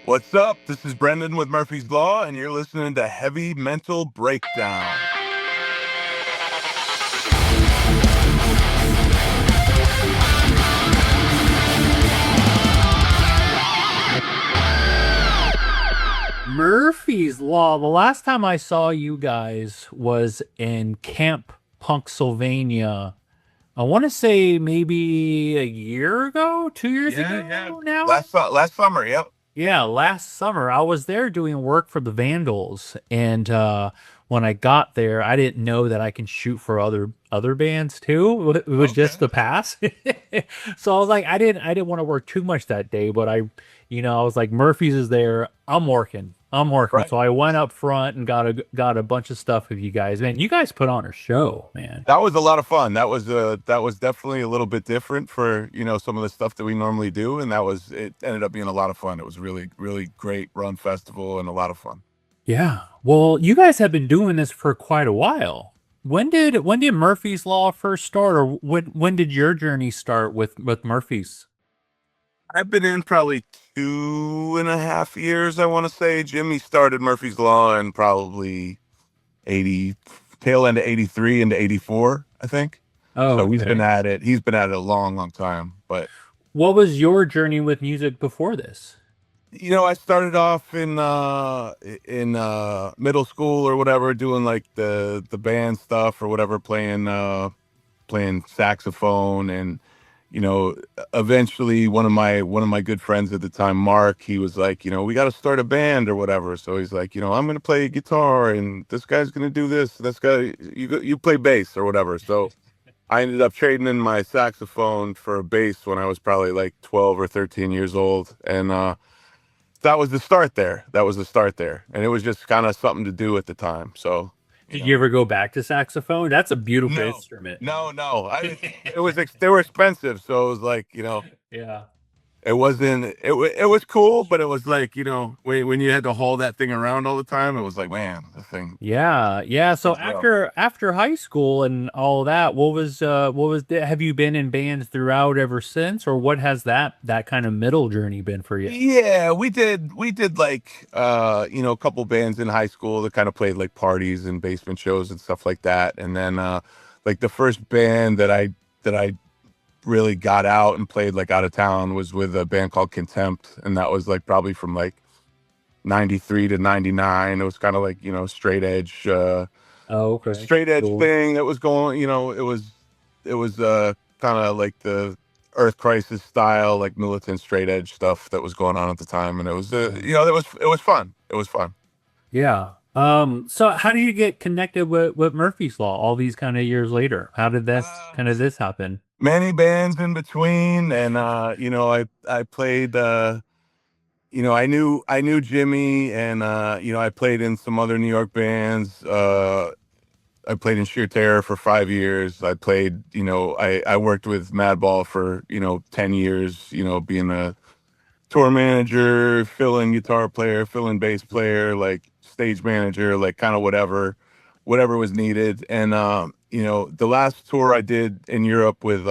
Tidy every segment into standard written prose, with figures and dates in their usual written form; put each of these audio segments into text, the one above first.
What's up? This is Brendan with Murphy's Law, and you're listening to Heavy Mental Breakdown. Murphy's Law. The last time I saw you guys was in Camp Punksylvania. I want to say maybe a year ago, 2 years ago now. Last summer, yep. Yeah, last summer I was there doing work for the Vandals, and when I got there, I didn't know that I can shoot for other bands too. It was just Okay. the pass, so I was like, I didn't want to work too much that day, but I was like, Murphy's is there. I'm working. Right. So I went up front and got a bunch of stuff with you guys. Man, you guys put on a show, man. That was a lot of fun. That was definitely a little bit different for, some of the stuff that we normally do, and it ended up being a lot of fun. It was really, really great run festival and a lot of fun. Yeah. Well, you guys have been doing this for quite a while. When did Murphy's Law first start, or when did your journey start with Murphy's? I've been in probably 2.5 years, I want to say. Jimmy started Murphy's Law in probably 80, tail end of 83 into 84, I think. Oh, So he's been okay. at it. He's been at it a long, long time. But What was your journey with music before this? I started off in middle school or whatever, doing like the band stuff or whatever, playing saxophone. And you know eventually one of my good friends at the time, Mark, he was like, we got to start a band or whatever. So he's like, I'm gonna play guitar and this guy's gonna do this, this guy, you play bass or whatever. So I ended up trading in my saxophone for a bass when I was probably like 12 or 13 years old. And that was the start there. That was the start there. And it was just kind of something to do at the time. So, you Did you know, ever go back to saxophone? That's a beautiful no, instrument. no. They were expensive. So it was like, Yeah. it wasn't, it was cool, but it was like, when you had to haul that thing around all the time, it was like, man, the thing Yeah, yeah. So is rough. after high school and all that, have you been in bands throughout ever since, or what has that kind of middle journey been for you? Yeah, we did like a couple bands in high school that kind of played like parties and basement shows and stuff like that. And then like the first band that I really got out and played like out of town was with a band called Contempt, and that was like probably from like 93 to 99. It was kind of like, Oh, okay. straight edge Cool. thing that was going, it was kind of like the Earth Crisis style, like militant straight edge stuff that was going on at the time. And it was it was fun. It was fun. Yeah. So how do you get connected with Murphy's Law all these kind of years later? How did this happen? Many bands in between. And I played, I knew Jimmy. And I played in some other New York bands. I played in Sheer Terror for 5 years. I played, I worked with Madball for, 10 years, being a tour manager, fill-in guitar player, fill-in bass player, like stage manager, like kind of whatever was needed. And the last tour I did in Europe with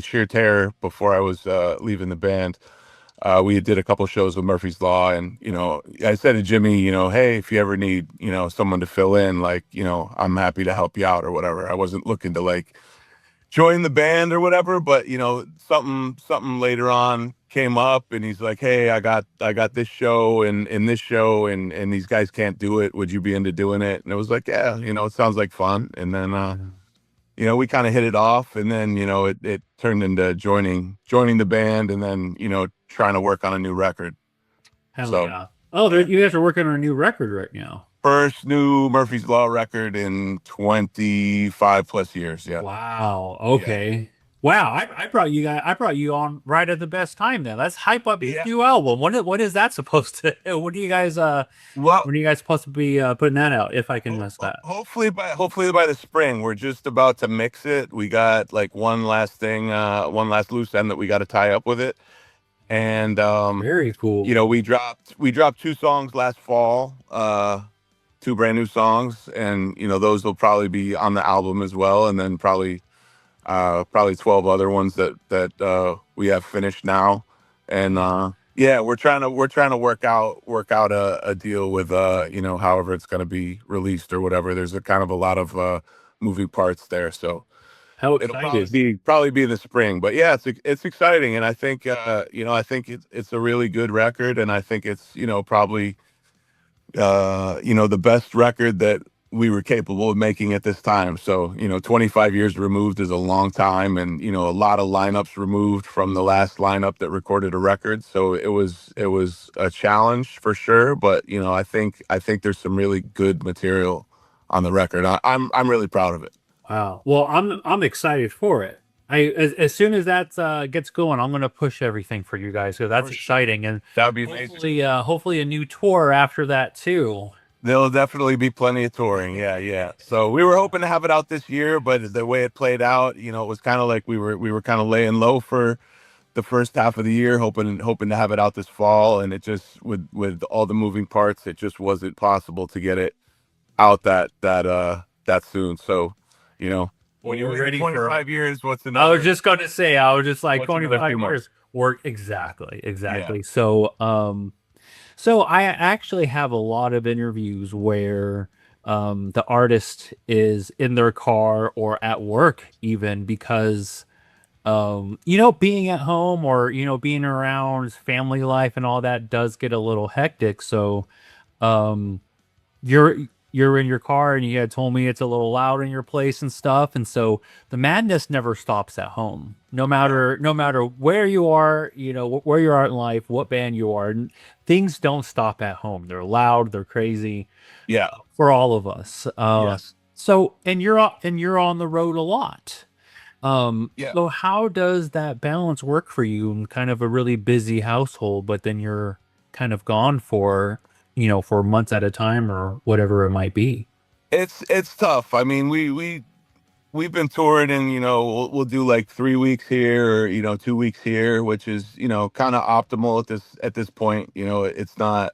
Sheer Terror before I was leaving the band, we did a couple shows with Murphy's Law. And I said to Jimmy, hey, if you ever need someone to fill in, like, I'm happy to help you out or whatever. I wasn't looking to like join the band or whatever, but something later on came up, and he's like, hey, I got this show and in this show, and these guys can't do it, would you be into doing it? And it was like, yeah, it sounds like fun. And then we kind of hit it off, and then it turned into joining the band, and then trying to work on a new record. Hell So yeah. Oh, you guys are working on a new record right now. first new Murphy's Law record in 25 plus years. Yeah. Wow. Yeah. Okay. Wow. I brought you on right at the best time then. Let's hype up this Yeah. new album. When is that supposed to when do you guys Well, when are you guys supposed to be putting that out, if I can miss that? hopefully by the spring. We're just about to mix it. We got like one last loose end that we got to tie up with it. And Very cool. we dropped two songs last fall, two brand new songs, and those will probably be on the album as well. And then probably 12 other ones that we have finished now. And Yeah, we're trying to work out a deal with however it's going to be released or whatever. There's a kind of a lot of moving parts there, so How it'll probably excited! be the spring. But yeah, it's exciting, and I think I think it's a really good record, and I think it's probably the best record that we were capable of making at this time. So, 25 years removed is a long time, and a lot of lineups removed from the last lineup that recorded a record. So it was a challenge for sure, but I think there's some really good material on the record. I'm really proud of it. Wow. Well, I'm excited for it. As soon as that gets going, I'm gonna push everything for you guys. So that's For sure. exciting, and That would be amazing. hopefully a new tour after that too. There'll definitely be plenty of touring. Yeah, yeah. So we were hoping to have it out this year, but the way it played out, it was kind of like we were kind of laying low for the first half of the year, hoping to have it out this fall, and it just with all the moving parts, it just wasn't possible to get it out that soon. So, Well, when you we're wait ready for. 25 years, what's I was another just going to say, I was just like what's another few 25 months? years work exactly, Yeah, exactly. So I actually have a lot of interviews where the artist is in their car or at work even because being at home or being around family life and all that does get a little hectic. So um you're you're in your car and you had told me it's a little loud in your place and stuff, and so the madness never stops at home, no yeah, matter where you are, where you are in life, what band you are. Things don't stop at home. They're loud, they're crazy yeah, for all of us. yes, So and you're on the road a lot. yeah. So how does that balance work for you in kind of a really busy household, but then you're kind of gone for, for months at a time or whatever it might be? It's tough. I mean, we've been touring, and we'll do like 3 weeks here, or 2 weeks here, which is kind of optimal at this point. It's not.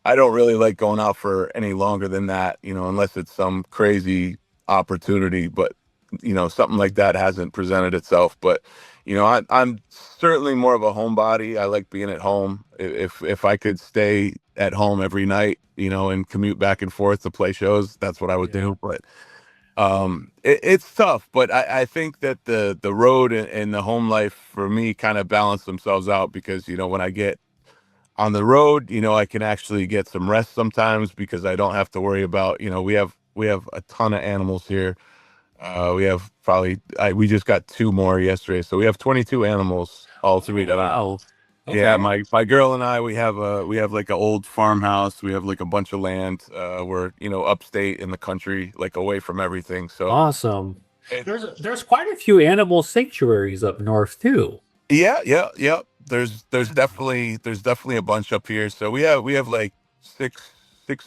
I don't really like going out for any longer than that, unless it's some crazy opportunity. But something like that hasn't presented itself. But I'm certainly more of a homebody. I like being at home. If I could stay at home every night, and commute back and forth to play shows, that's what I would Yeah. do. But it's tough. But I think that the road and the home life for me kind of balance themselves out, because when I get on the road, I can actually get some rest sometimes, because I don't have to worry about, we have a ton of animals here. We have probably we just got two more yesterday, so we have 22 animals all Oh, together. wow. Yeah, Okay. my girl and I, we have like an old farmhouse. We have like a bunch of land. We're upstate in the country, like away from everything. So Awesome. it, There's quite a few animal sanctuaries up north too. yeah, yeah, yeah. There's definitely a bunch up here. So we have like six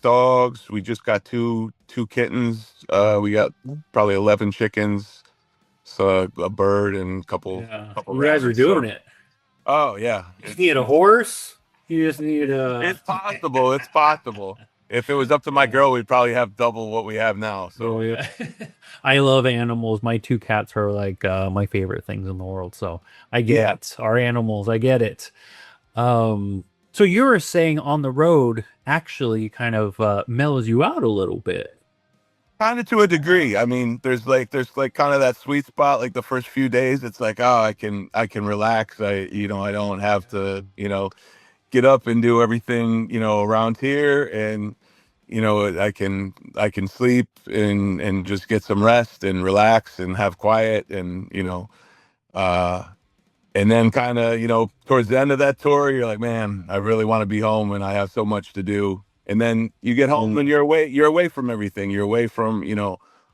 dogs. We just got two kittens. We got probably 11 chickens, so a bird and a couple Yeah. couple You guys are rabbits. doing So it. oh yeah, You just need a horse. You just need a. it's possible. It's possible. If it was up to my Yeah. girl, we'd probably have double what we have now. Oh So yeah. I love animals. My two cats are like my favorite things in the world. So I get yeah, it. Our animals, I get it. Um, so you were saying on the road actually kind of mellows you out a little bit. kind of to a degree. I mean, there's like kind of that sweet spot. Like the first few days, it's like, oh, I can relax. I don't have to get up and do everything around here, and I can sleep and just get some rest and relax and have quiet, and uh and then kind of towards the end of that tour, you're like, man, I really want to be home, and I have so much to do. And then you get home and you're away from everything. You're away from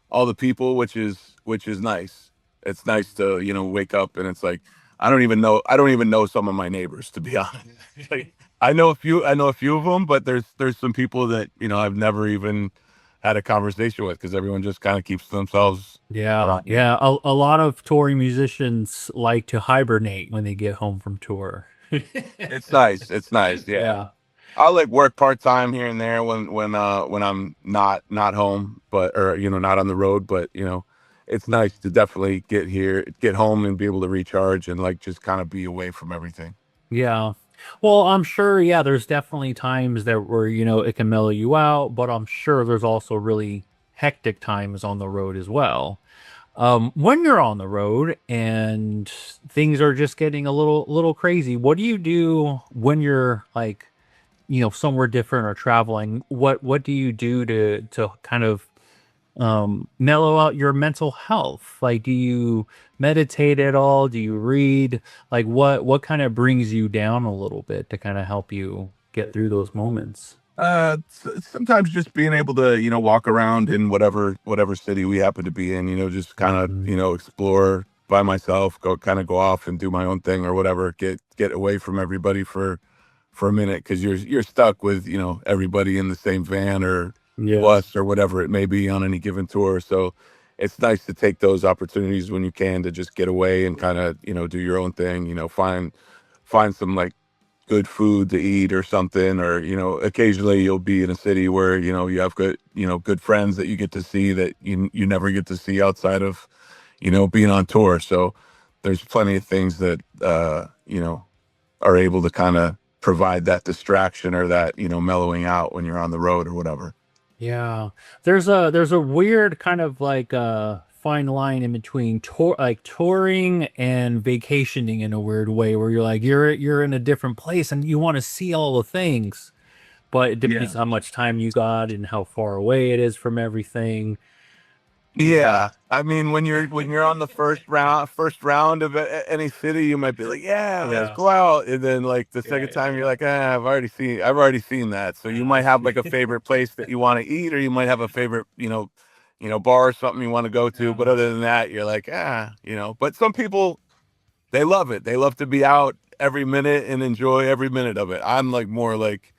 all the people, which is nice. It's nice to wake up, and it's like I don't even know some of my neighbors, to be honest. Like, I know a few of them, but there's some people that I've never even had a conversation with, because everyone just kind of keeps to themselves Yeah, around here. yeah. A lot of touring musicians like to hibernate when they get home from tour. It's nice. It's nice. Yeah. Yeah. I'll like work part time here and there when I'm not home, but or not on the road. But it's nice to definitely get home and be able to recharge, and like just kind of be away from everything. Yeah. Well, I'm sure, yeah, there's definitely times that where, it can mellow you out, but I'm sure there's also really hectic times on the road as well. When you're on the road and things are just getting a little crazy, what do you do when you're like, somewhere different or traveling? What do you do to kind of mellow out your mental health? Like, do you meditate at all? Do you read? Like, what kind of brings you down a little bit to kind of help you get through those moments? Sometimes just being able to, walk around in whatever city we happen to be in, just kind of, Mhm. explore by myself, go off and do my own thing or whatever, get away from everybody for a minute because you're stuck with, everybody in the same van or Yeah. bus or whatever it may be on any given tour. So it's nice to take those opportunities when you can to just get away and kind of, do your own thing, find some like good food to eat or something, or occasionally you'll be in a city where you have good friends that you get to see that you never get to see outside of being on tour. So there's plenty of things that are able to kind of provide that distraction or that mellowing out when you're on the road or whatever. Yeah. There's a weird kind of like fine line in between touring and vacationing in a weird way where you're like you're in a different place and you want to see all the things, but it depends Yeah. how much time you got and how far away it is from everything. Yeah. Yeah, I mean, when you're on the first round of any city, you might be like, "Yeah, let's Yeah. go out," and then like the Yeah, second yeah, time, you're yeah. like, I've already seen that." So you might have like a favorite place that you want to eat, or you might have a favorite, bar or something you want to go to. But Yeah. other than that, you're like, But some people they love it. They love to be out every minute and enjoy every minute of it. I'm like more like,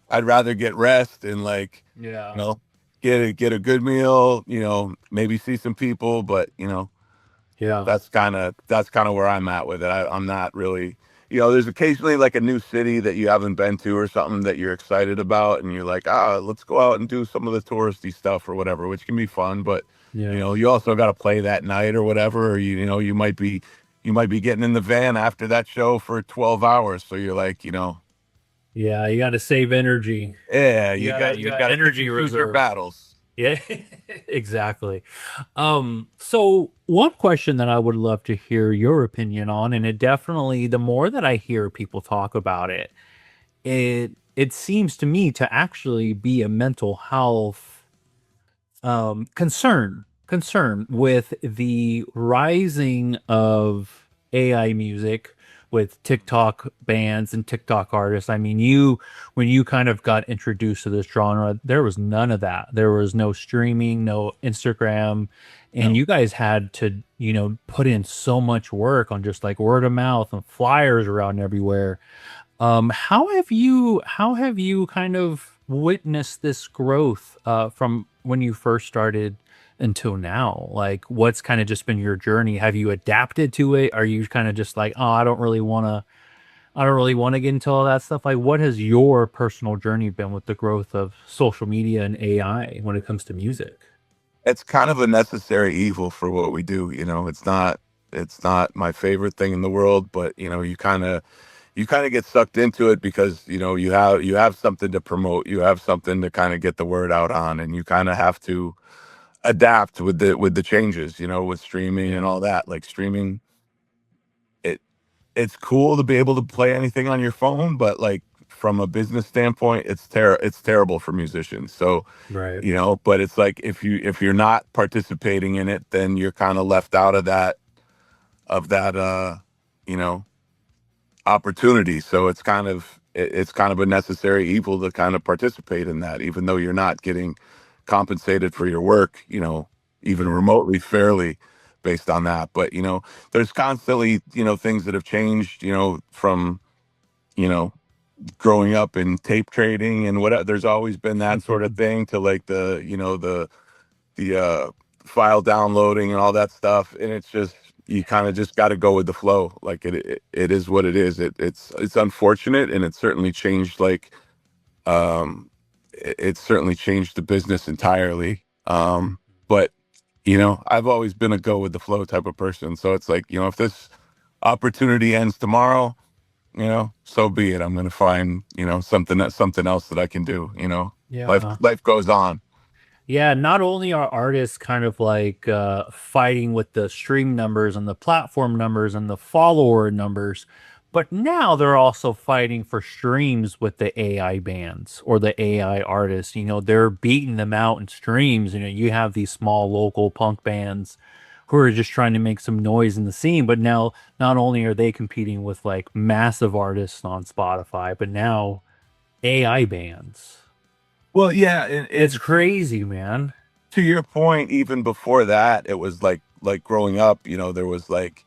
I'd rather get rest and like, you Yeah. know, get a good meal, maybe see some people, but Yeah. that's kind of where I'm at with it. I'm not really, there's occasionally like a new city that you haven't been to or something that you're excited about, and you're like, let's go out and do some of the touristy stuff or whatever, which can be fun. But Yeah. you also got to play that night or whatever, or you might be getting in the van after that show for 12 hours, so you're like, Yeah, you got to save energy. yeah, You you got got you you got got to pick energy and choose your reserve. battles. Yeah, exactly. So one question that I would love to hear your opinion on, and it definitely, the more that I hear people talk about it, it seems to me to actually be a mental health concern with the rising of AI music with TikTok bands and TikTok artists. I mean, when you kind of got introduced to this genre, there was none of that. There was no streaming, no Instagram, and No. you guys had to, put in so much work on just like word of mouth and flyers around everywhere. How have you kind of witnessed this growth from when you first started until now? Like, what's kind of just been your journey? Have you adapted to it? Are you kind of just like, oh, I don't really want to get into all that stuff? Like, what has your personal journey been with the growth of social media and AI when it comes to music? It's kind of a necessary evil for what we do. It's not my favorite thing in the world, but you kind of get sucked into it because you have something to promote, you have something to kind of get the word out on, and you kind of have to adapt with the changes, with streaming and Yeah, all that. Like streaming, it it's cool to be able to play anything on your phone, but like from a business standpoint, it's terrible for musicians. So right. but it's like if you're not participating in it, then you're kind of left out of that you know opportunity. So it's kind of a necessary evil to kind of participate in that, even though you're not getting compensated for your work, even Yeah. remotely fairly based on that. But there's constantly things that have changed, from you know growing up in tape trading and what. There's always been that sort of thing to like the file downloading and all that stuff, and it's just you kind of just got to go with the flow. Like it is what it is. It's unfortunate, and it's certainly changed like it's certainly changed the business entirely. But I've always been a go with the flow type of person. So it's like, if this opportunity ends tomorrow, So be it. I'm going to find, something else that I can do, life, Yeah. life goes on. Yeah, not only are artists kind of like fighting with the stream numbers and the platform numbers and the follower numbers, but now they're also fighting for streams with the AI bands or the AI artists. They're beating them out in streams. You have these small local punk bands who are just trying to make some noise in the scene, but now not only are they competing with like massive artists on Spotify, but now AI bands. Well, yeah, and, It's and crazy, man. to your point, even before that, it was like growing up, there was like,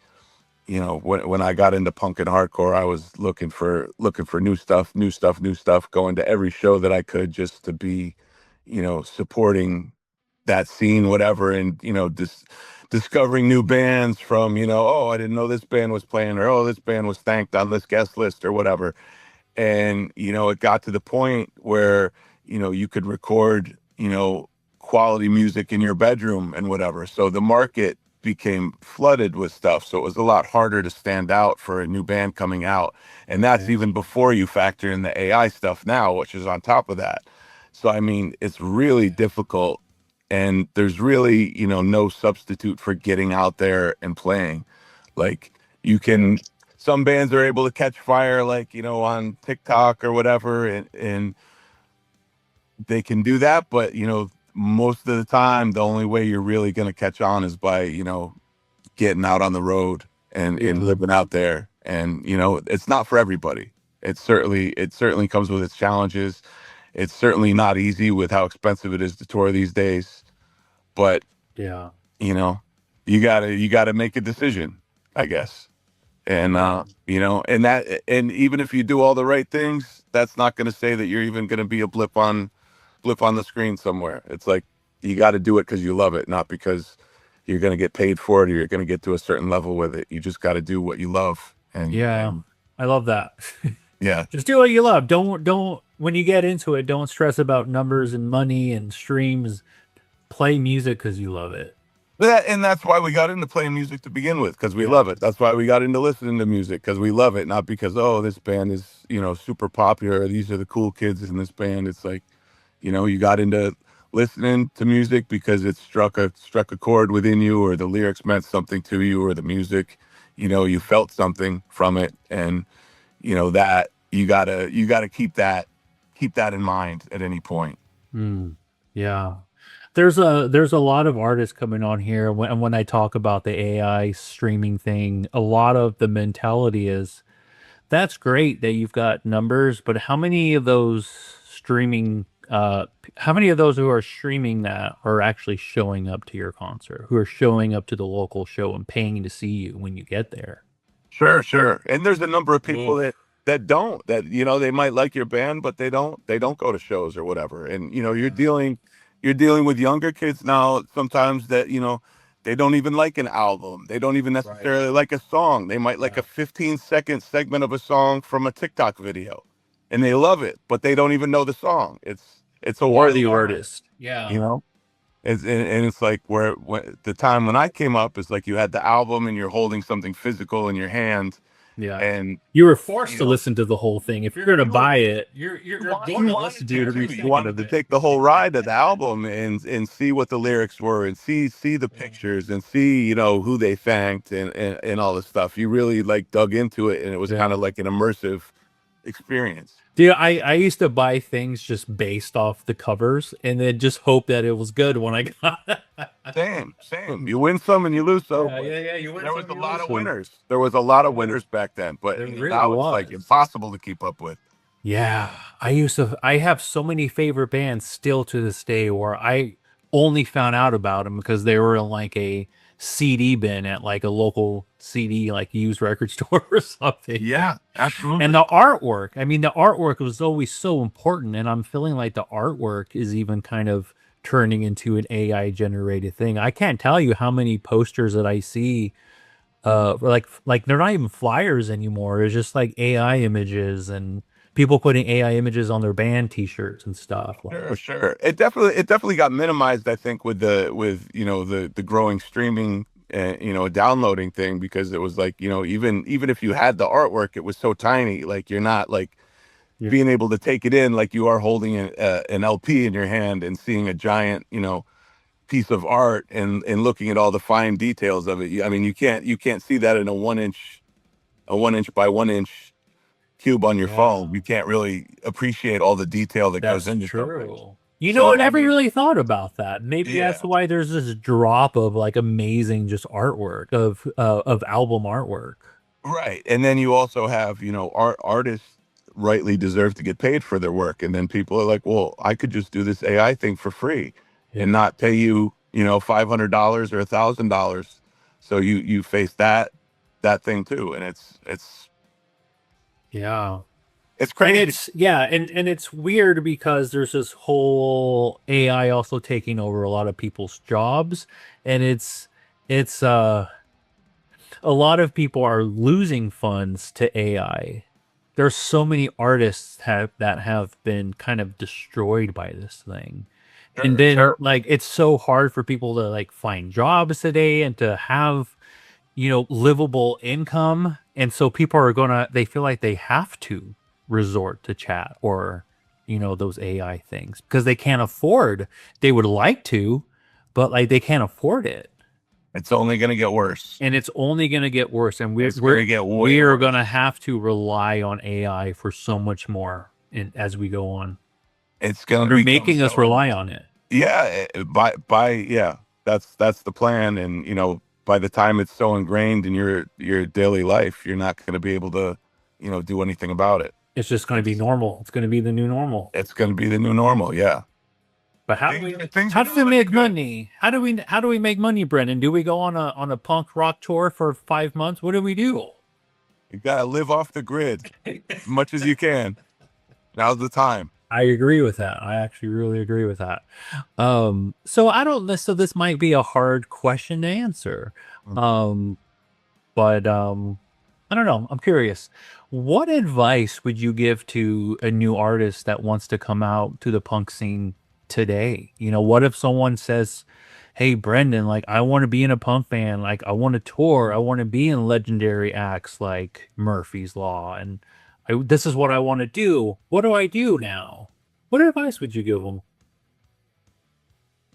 when I got into punk and hardcore, I was looking for new stuff, new stuff, new stuff, going to every show that I could just to be, supporting that scene, whatever, and discovering new bands from, oh, I didn't know this band was playing, or oh, this band was thanked on this guest list or whatever. And it got to the point where you could record quality music in your bedroom and whatever, so the market became flooded with stuff, so it was a lot harder to stand out for a new band coming out. And that's Yeah. even before you factor in the AI stuff now, which is on top of that. So I mean, it's really difficult, and there's really no substitute for getting out there and playing. Like, you can some bands are able to catch fire, like on TikTok or whatever, and they can do that. But most of the time, the only way you're really going to catch on is by getting out on the road and Yeah. living out there. And it's not for everybody. It certainly comes with its challenges. It's certainly not easy with how expensive it is to tour these days. But Yeah. you know, you gotta make a decision, I guess. And Yeah. and even if you do all the right things, that's not going to say that you're even going to be a blip on the screen somewhere. It's like, you got to do it because you love it, not because you're going to get paid for it, or you're going to get to a certain level with it. You just got to do what you love. and Yeah. and I love that. yeah. Just do what you love. Don't when you get into it, don't stress about numbers and money and streams. Play music because you love it. And that's why we got into playing music to begin with, because we Yeah. love it. That's why we got into listening to music, because we love it, not because, oh, this band is super popular, these are the cool kids in this band. It's like, you got into listening to music because it struck a chord within you, or the lyrics meant something to you, or the music, you felt something from it. And that you gotta keep that in mind at any point. Mm, yeah. There's a lot of artists coming on here when I talk about the AI streaming thing, a lot of the mentality is that's great that you've got numbers, but how many of those who are streaming that are actually showing up to your concert, who are showing up to the local show and paying to see you when you get there? Sure, sure. And there's a number of people that Oof. don't, that they might like your band, but they don't go to shows or whatever. And you're Yeah. dealing with younger kids now sometimes that they don't even like an album. They don't even Right. necessarily like a song. They might like Yeah. a 15-second segment of a song from a TikTok video, and they love it, but they don't even know the song. It's a Or wild the ride, artist. Yeah. you know? And it's like, where when, the time when I came up is like, you had the album and you're holding something physical in your hand. Yeah. And You were forced you to know listen to the whole thing. If you're gonna you were buy it, you you're want going you to wanted listen to to every too. You second wanted of to it. take the whole ride of the album and see what the lyrics were, and see the Yeah. pictures, and see who they thanked, and all this stuff. You really like dug into it, and it was kind Yeah. of like an immersive experience. Dude, I used to buy things just based off the covers and then just hope that it was good when I got it. Same, same. You win some and you lose some, Yeah, but yeah, yeah. You win there was some, a you lot lose of some. winners. There was a lot of Yeah, winners back then, but there really now it's like was. impossible to keep up with. Yeah, I have so many favorite bands still to this day where I only found out about them because they were in like a CD bin at like a local CD, like used record store or something. Yeah, And absolutely. the artwork, I mean, the artwork was always so important. And I'm feeling like the artwork is even kind of turning into an AI generated thing. I can't tell you how many posters that I see, like they're not even flyers anymore. It's just like AI images and people putting AI images on their band t-shirts and stuff. Like, Sure, sure. It definitely got minimized, I think, with the growing streaming a downloading thing, because it was like, even if you had the artwork, it was so tiny. Like you're not like Yeah. being able to take it in like you are holding an LP in your hand and seeing a giant, piece of art, and looking at all the fine details of it. I mean, you can't see that in a 1 inch by 1 inch cube on your Yeah. phone. You can't really appreciate all the detail that goes That's into something. true. You know, I So I never mean, really thought about that. Maybe that's yeah, why there's this drop of like amazing just artwork of album artwork. right. And then you also have, artists rightly deserve to get paid for their work. And then people are like, well, I could just do this AI thing for free and Yeah. not pay you, $500 or $1,000. So you face that thing too. And Yeah. it's And crazy. it's yeah, and it's weird because there's this whole AI also taking over a lot of people's jobs, and it's a lot of people are losing funds to AI. There's so many artists that have been kind of destroyed by this thing. And Sure, then sure. like it's so hard for people to like find jobs today and to have, livable income. And so people are they feel like they have to resort to chat or, those AI things because they can't afford, they would like to, but like they can't afford it. It's only going to get worse. And it's only going to get worse. And It's going to get way we're going to worse. have to rely on AI for so much more as we go on. It's going to They're become making us so, rely on it. yeah, yeah, that's the plan. And, by the time it's so ingrained in your daily life, you're not going to be able to, do anything about it. It's just going to be It's, normal. It's going to be the new normal. it's going to be the new normal. Yeah. But Things are how do going we to look make good. money? How do we make money, Brendan? Do we go on a punk rock tour for 5 months? What do we do? You got to live off the grid as much as you can. Now's the time. I agree with that. I actually really agree with that. So I don't know. So this might be a hard question to answer. Um, but I don't know. I'm curious. What advice would you give to a new artist that wants to come out to the punk scene today? What if someone says, "Hey, Brendan, like I want to be in a punk band. Like I want to tour. I want to be in legendary acts like Murphy's Law, and this is what I want to do. What do I do now?" What advice would you give them?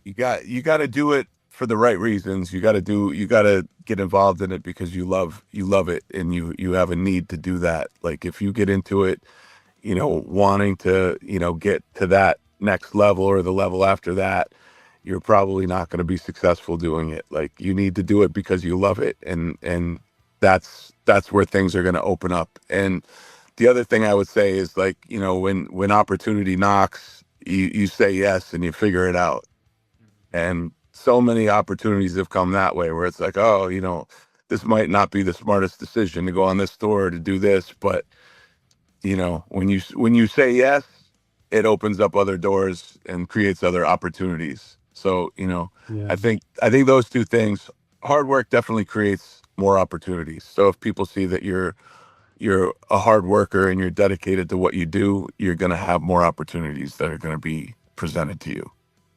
You got to do it for the right reasons. You got to get involved in it because you love it, and you have a need to do that. Like if you get into it, wanting to, get to that next level or the level after that, you're probably not going to be successful doing it. Like you need to do it because you love it, and that's where things are going to open up. And the other thing I would say is, like, when opportunity knocks, you say yes and you figure it out. And so many opportunities have come that way where it's like, oh, this might not be the smartest decision to go on this tour to do this, but when you say yes, it opens up other doors and creates other opportunities. So, Yeah. I think those two things, hard work definitely creates more opportunities. So if people see that you're a hard worker and you're dedicated to what you do, you're going to have more opportunities that are going to be presented to you.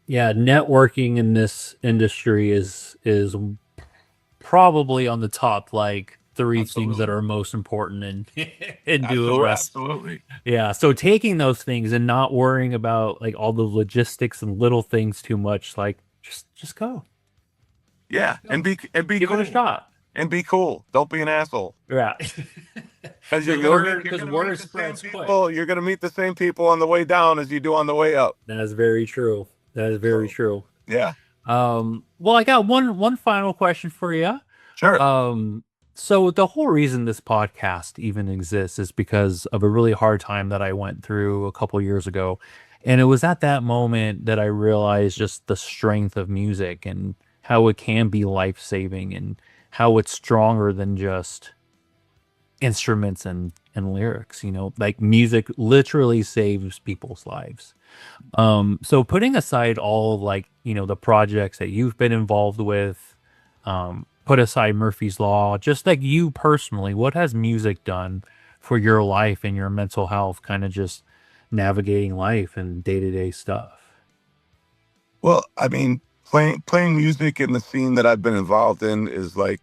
Yeah, networking in this industry is probably on the top like three things that Absolutely. are most important in doing Absolutely. well. Absolutely. Yeah, so taking those things and not worrying about like all the logistics and little things too much, like just go. Yeah. And be Give it a cool. shot. And be cool. Don't be an asshole. Yeah. Because you're Because gonna meet word you're because gonna meet word the same spreads quick. people. You're gonna meet the same people on the way down as you do on the way up. That is very true. That is very So true. yeah, Well, I got one final question for you. sure. Um, so the whole reason this podcast even exists is because of a really hard time that I went through a couple years ago. And it was at that moment that I realized just the strength of music and how it can be life-saving and how it's stronger than just instruments and lyrics, like music literally saves people's lives. So putting aside all of, like, the projects that you've been involved with, put aside Murphy's Law, just like you personally, what has music done for your life and your mental health, kind of just navigating life and day-to-day stuff? Well, I mean, playing music in the scene that I've been involved in is like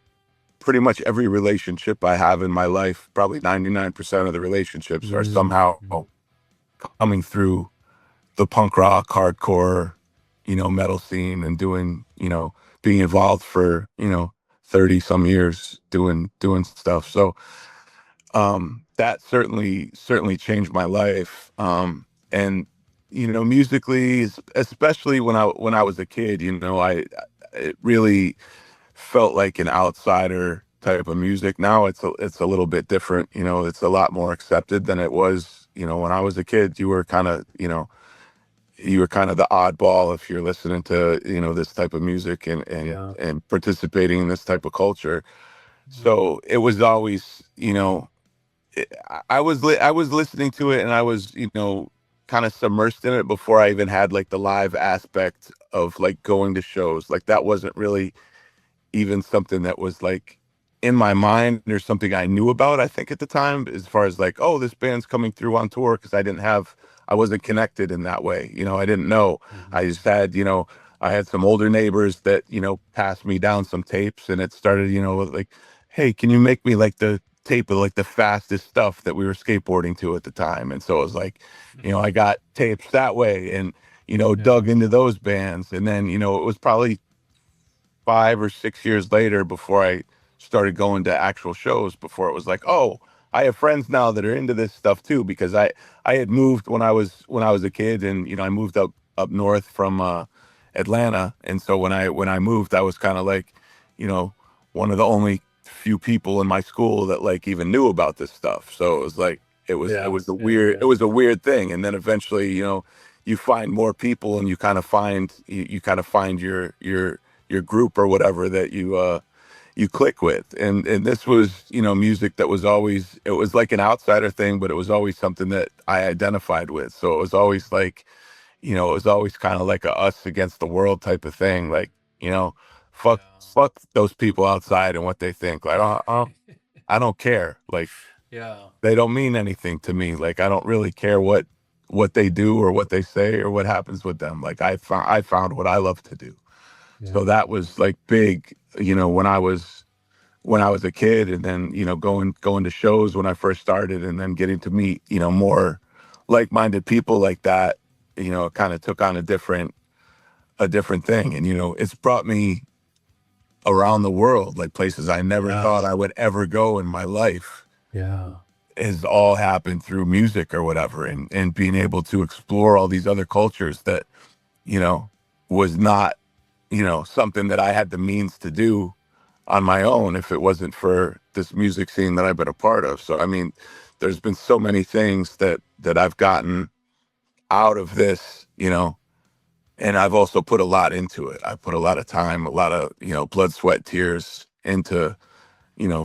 pretty much every relationship I have in my life. Probably 99% of the relationships are somehow Mm. coming through the punk rock, hardcore, metal scene, and doing, being involved for, 30 some years doing stuff. So that certainly changed my life. And musically, especially when I was a kid, I it really felt like an outsider type of music. Now it's a little bit different. It's a lot more accepted than it was. When I was a kid, you were kind of the oddball if you're listening to this type of music and and Yeah. and participating in this type of culture. Mhm. So it was always, I was listening to it, and I was, kind of submersed in it before I even had like the live aspect of like going to shows. Like that wasn't really even something that was like in my mind or something I knew about, I think at the time, as far as like, oh, this band's coming through on tour, because I wasn't connected in that way. I didn't know. I Mhm. just had, I had some older neighbors that, passed me down some tapes, and it started, with like, hey, can you make me like the tape of like the fastest stuff that we were skateboarding to at the time? And so it was like, I got tapes that way, and, Yeah. dug into those bands. And then, it was probably 5 or 6 years later before I started going to actual shows, before it was like, oh, I have friends now that are into this stuff too, because I had moved when I was a kid, and I moved up north from Atlanta. And so when I moved, I was kind of like, you know one of the only few people in my school that like even knew about this stuff. So it was like it Yeah. was a Yeah. weird Yeah. it was a weird thing. And then eventually, you find more people, and you kind of find your group or whatever that you click with. And this was, music that was always, it was like an outsider thing, but it was always something that I identified with. So it was always like, it was always kind of like a us against the world type of thing. Like, you know, fuck Yeah. fuck those people outside and what they think. Like, I don't care. Like, Yeah. they don't mean anything to me. Like, I don't really care what they do or what they say or what happens with them. Like, I found what I love to do. So Yeah. that was like big, when I was a kid. And then, going to shows when I first started, and then getting to meet, more like-minded people like that. It kind of took on a different thing. And, it's brought me around the world, like places I never thought Yeah. I would ever go in my life, Yeah. has all happened through music or whatever. And being able to explore all these other cultures that, you know, was not, something that I had the means to do on my own if it wasn't for this music scene that I've been a part of. So, I mean, there's been so many things that I've gotten out of this, and I've also put a lot into it. I put a lot of time, a lot of, blood, sweat, tears into,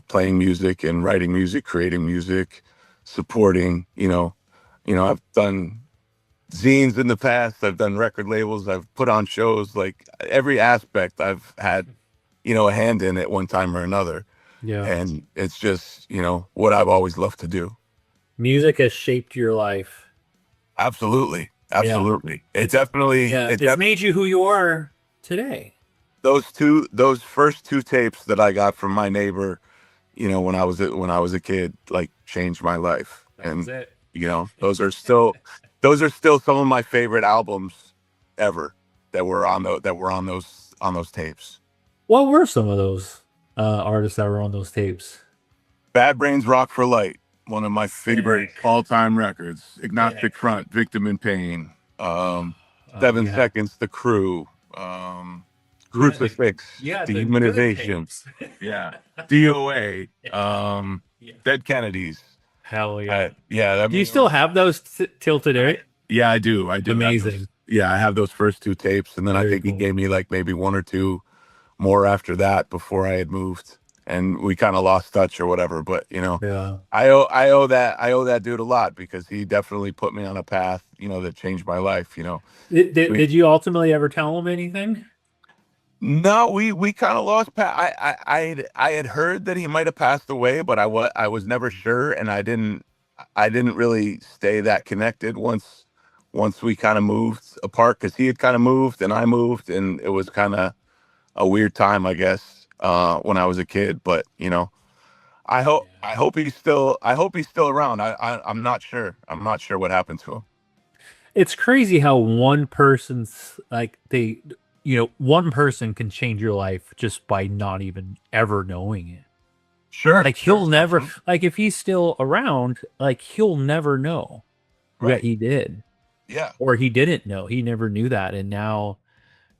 playing music and writing music, creating music, supporting, I've done zines in the past. I've done record labels. I've put on shows. Like every aspect I've had, a hand in at one time or another. Yeah. And it's just, what I've always loved to do. Music has shaped your life. Absolutely. Yeah. Absolutely. It It's definitely, yeah, it it's def- made you who you are today. those first two tapes that I got from my neighbor, when I was a kid, like changed my life. That was And, it. those are still some of my favorite albums ever that were on those tapes. What were some of those artists that were on those tapes? Bad Brains Rock for Light, one of my favorite Sick. all-time records. Agnostic Sick. Front, Victim in Pain. Um, Oh 7 Seconds, The Crew. you had the Crucifix, you had the good Dehumanization. tapes. Yeah. DOA. Yeah. Dead Kennedys. Hell yeah. Yeah, I Do you mean, still have those till today? yeah, I do. I do have those. Amazing. Yeah, I have those first two tapes, and then I Very think he cool. gave me like maybe one or two more after that before I had moved, and we kind of lost touch or whatever. But Yeah. I owe that dude a lot, because he definitely put me on a path, that changed my life. Did, did, We did you ultimately ever tell him anything? No, we kind of lost. I had heard that he might have passed away, but I was never sure, and I didn't really stay that connected. Once once we kind of moved apart because he had kind of moved and I moved, and it was kind of a weird time, I guess, when I was a kid. But I hope he's still around. I'm not sure. I'm not sure what happened to him. It's crazy how one person's like they, one person can change your life just by not even ever knowing it. Sure, Like sure, he'll never, absolutely. like if he's still around, like he'll never know that Right. he did Yeah. or he didn't know. He never knew that, and now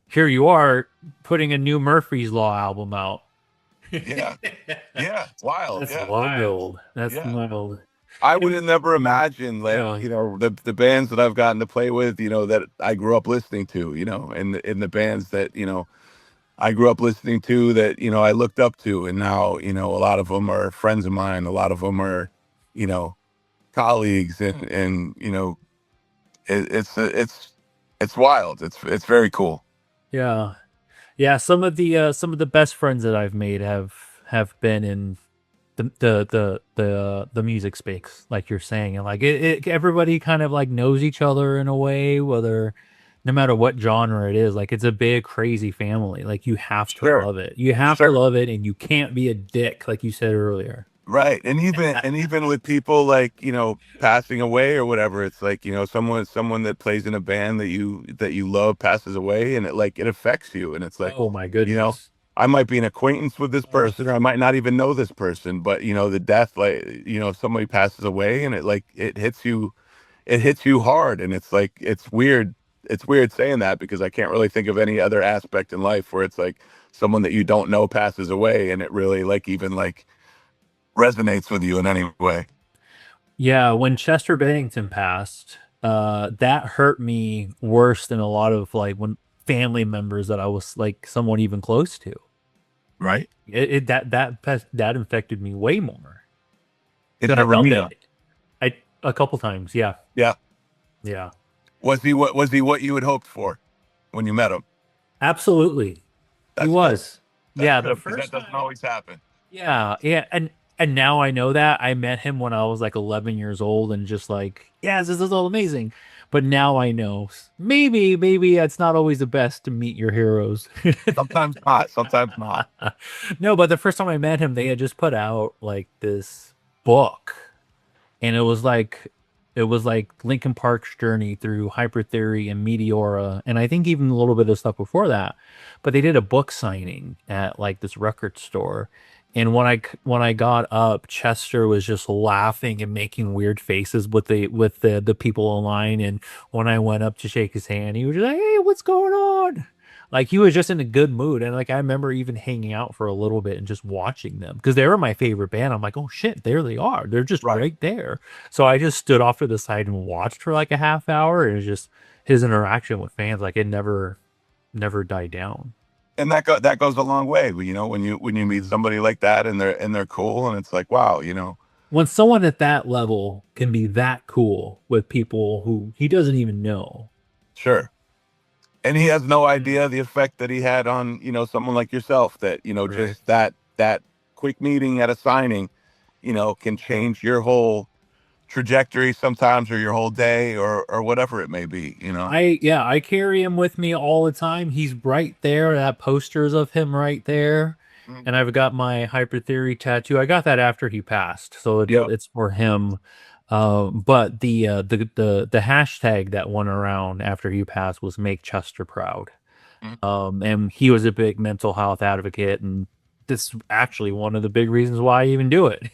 here you are putting a new Murphy's Law album out. Yeah. Yeah. Wild. That's Yeah. wild. That's Yeah. wild. I would have never imagined, like, Yeah. the bands that I've gotten to play with, that I grew up listening to, and the bands that, I grew up listening to that, I looked up to, and now, a lot of them are friends of mine. A lot of them are, you know, colleagues, and it's wild. It's very cool. Yeah. Yeah, some of the best friends that I've made have been in the music space, like you're saying, and like everybody kind of like knows each other in a way, whether no matter what genre it is. Like it's a big crazy family. Like you have to Sure. love it. You have to Sure. love it, and you can't be a dick, like you said earlier. Right. And even with people like, passing away or whatever, it's like, someone that plays in a band that you love passes away, and it affects you. And it's like, Oh my you know, goodness. I might be an acquaintance with this Ugh. person, or I might not even know this person, but the death, like, if somebody passes away, and it hits you hard. And it's like, it's weird. It's weird saying that, because I can't really think of any other aspect in life where it's like someone that you don't know passes away, and it really, like, even like resonates with you in any way. Yeah, when Chester Bennington passed, that hurt me worse than a lot of like when family members that I was like someone even close to. Right. That infected me way more It because I never felt meet him. it. I a couple times, yeah, Yeah. yeah, Was he what you had hoped for when you met him? absolutely, he That's good. was. That's Yeah, the good, because that first doesn't time. always happen. Yeah, yeah, and now I know that I met him when I was like 11 years old, and just like, yes, this is all amazing. But now I know maybe it's not always the best to meet your heroes. Sometimes not. Sometimes not. No, but the first time I met him, they had just put out like this book, and it was like Linkin Park's journey through Hypertheory and Meteora, and I think even a little bit of stuff before that. But they did a book signing at like this record store, and when I got up, Chester was just laughing and making weird faces with the people in line. And when I went up to shake his hand, he was just like, "Hey, what's going on?" Like he was just in a good mood, and like I remember even hanging out for a little bit and just watching them because they were my favorite band. I'm like, oh shit, there they are. They're just Right. right there. So I just stood off to the side and watched for like a half hour, and it's just his interaction with fans, like it never died down. And that goes a long way. When you meet Mhm. somebody like that, and they're cool, and it's like, wow. When someone at that level can be that cool with people who he doesn't even know. Sure. And he has no Mm. idea the effect that he had on, someone like yourself, that, Right. just that quick meeting at a signing, can change your whole trajectory sometimes, or your whole day, or whatever it may be. I carry him with me all the time. He's right there. That posters of him right there. Mm. And I've got my Hyper Theory tattoo. I got that after he passed, so it's Yep. it's for him. But the hashtag that went around after he passed was "Make Chester Proud." Mm. And he was a big mental health advocate, and this is actually one of the big reasons why I even do it.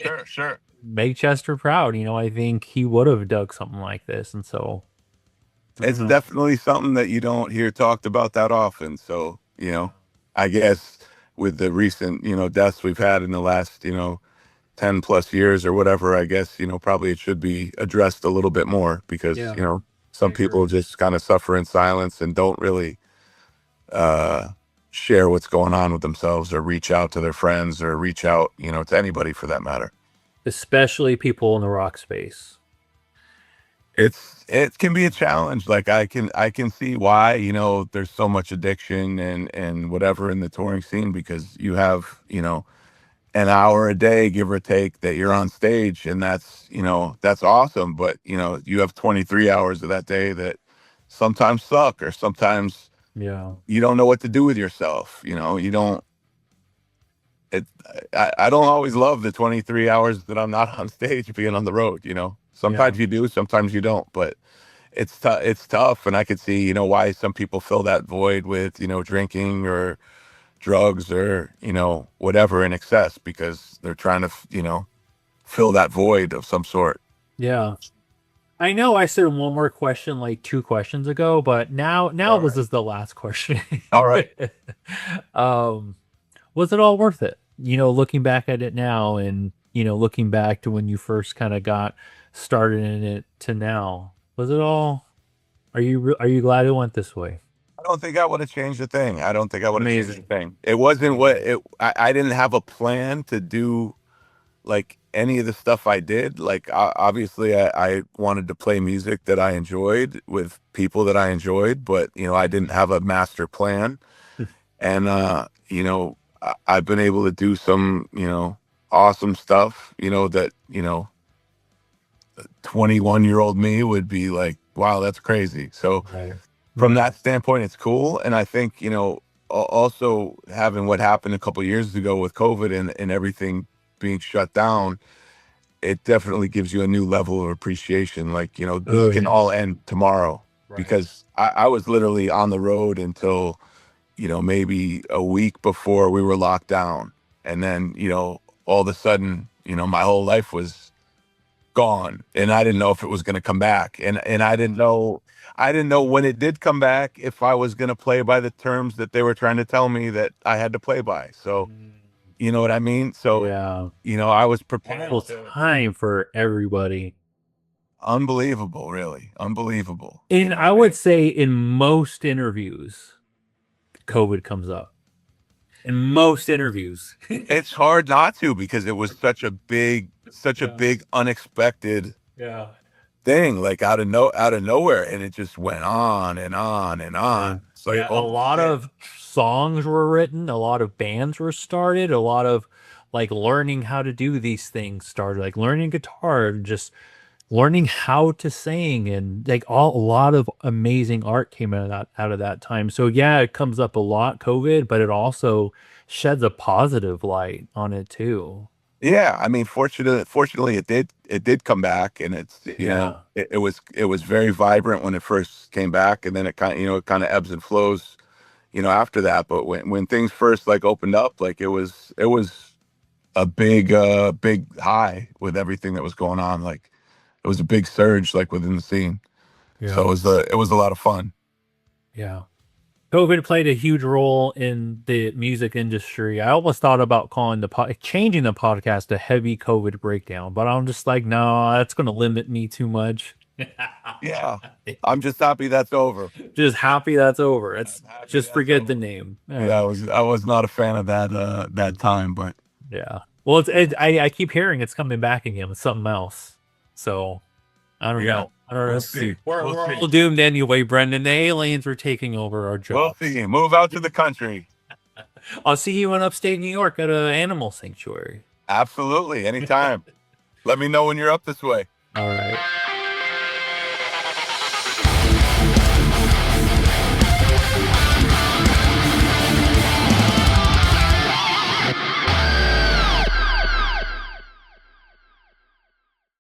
Sure, sure. Make Chester proud. I think he would have dug something like this, and so I don't It's know. definitely something that you don't hear talked about that often. So, I guess with the recent, deaths we've had in the last, 10 plus years or whatever, I guess, probably it should be addressed a little bit more, because, Yeah, I some people agree. just kind of suffer in silence and don't really uh, share what's going on with themselves, or reach out to their friends, or reach out, to anybody for that matter. Especially people in the rock space. It can be a challenge. Like, I can see why, there's so much addiction and whatever in the touring scene, because you have, an hour a day, give or take, that you're on stage, and that's, that's awesome. But you have 23 hours of that day that sometimes suck, or sometimes Yeah. you don't know what to do with yourself. You don't. It. I don't always love the 23 hours that I'm not on stage, being on the road. Yeah. Sometimes you do, sometimes you don't. But it's tough. It's tough, and I could see why some people fill that void with drinking or drugs, or whatever in excess, because they're trying to fill that void of some sort. Yeah. I know I said one more question like 2 questions ago, but now All this right. is the last question. All right. um, was it all worth it? Looking back at it now, and looking back to when you first kind of got started in it to now, was it all? Are you glad it went this way? I don't think I would have changed a thing. I don't think I would have changed a Amazing. thing. It wasn't what it. I didn't have a plan to do like any of the stuff I did. Like, obviously, I wanted to play music that I enjoyed with people that I enjoyed, but I didn't have a master plan. And I've been able to do some awesome stuff. That 21-year-old me would be like, wow, that's crazy. So Right. from that standpoint, it's cool. And I think, also having what happened a couple of years ago with COVID, and everything being shut down, it definitely gives you a new level of appreciation. Like, this Oh can yeah. all end tomorrow, Right. because I was literally on the road until, maybe a week before we were locked down. And then, all of a sudden, my whole life was gone, and I didn't know if it was going to come back, and I didn't know when it did come back, if I was going to play by the terms that they were trying to tell me that I had to play by. So Mm. you know what I mean. So Yeah. I was prepared. Wild time for everybody. Unbelievable, really unbelievable. And I would say in most interviews, COVID comes up. In most interviews. It's hard not to, because it was such a Yeah. big unexpected Yeah. thing, like out of nowhere, and it just went on and on and Yeah. on. It's like, Yeah. A oh lot shit. of songs were written, a lot of bands were started, a lot of like learning how to do these things started, like learning guitar, and just learning how to sing, and like a lot of amazing art came out of that time. So yeah, it comes up a lot, COVID, but it also sheds a positive light on it too. Yeah, I mean, fortunately, it did come back, and it's Yeah. it was very vibrant when it first came back, and then it kind of ebbs and flows, after that. But when things first like opened up, like it was a big high with everything that was going on. Like, it was a big surge, like, within the scene. So Yeah. it was a lot of fun. Yeah. COVID played a huge role in the music industry. I almost thought about calling changing the podcast to Heavy COVID Breakdown, but I'm just like, no, that's going to limit me too much. Yeah, I'm just happy that's over. Just happy that's over. It's I'm happy just that's forget the over. name. Yeah, I was not a fan of that time, but Yeah. Well, I keep hearing it's coming back again with something else. So I don't yeah, know. I don't know. we'll Let's see. see. We're We'll we're see. all doomed anyway, Brendan. The aliens are taking over our We'll jobs. see. Move out to the country. I'll see you in upstate New York at an animal sanctuary. Absolutely. Anytime. Let me know when you're up this way. All right.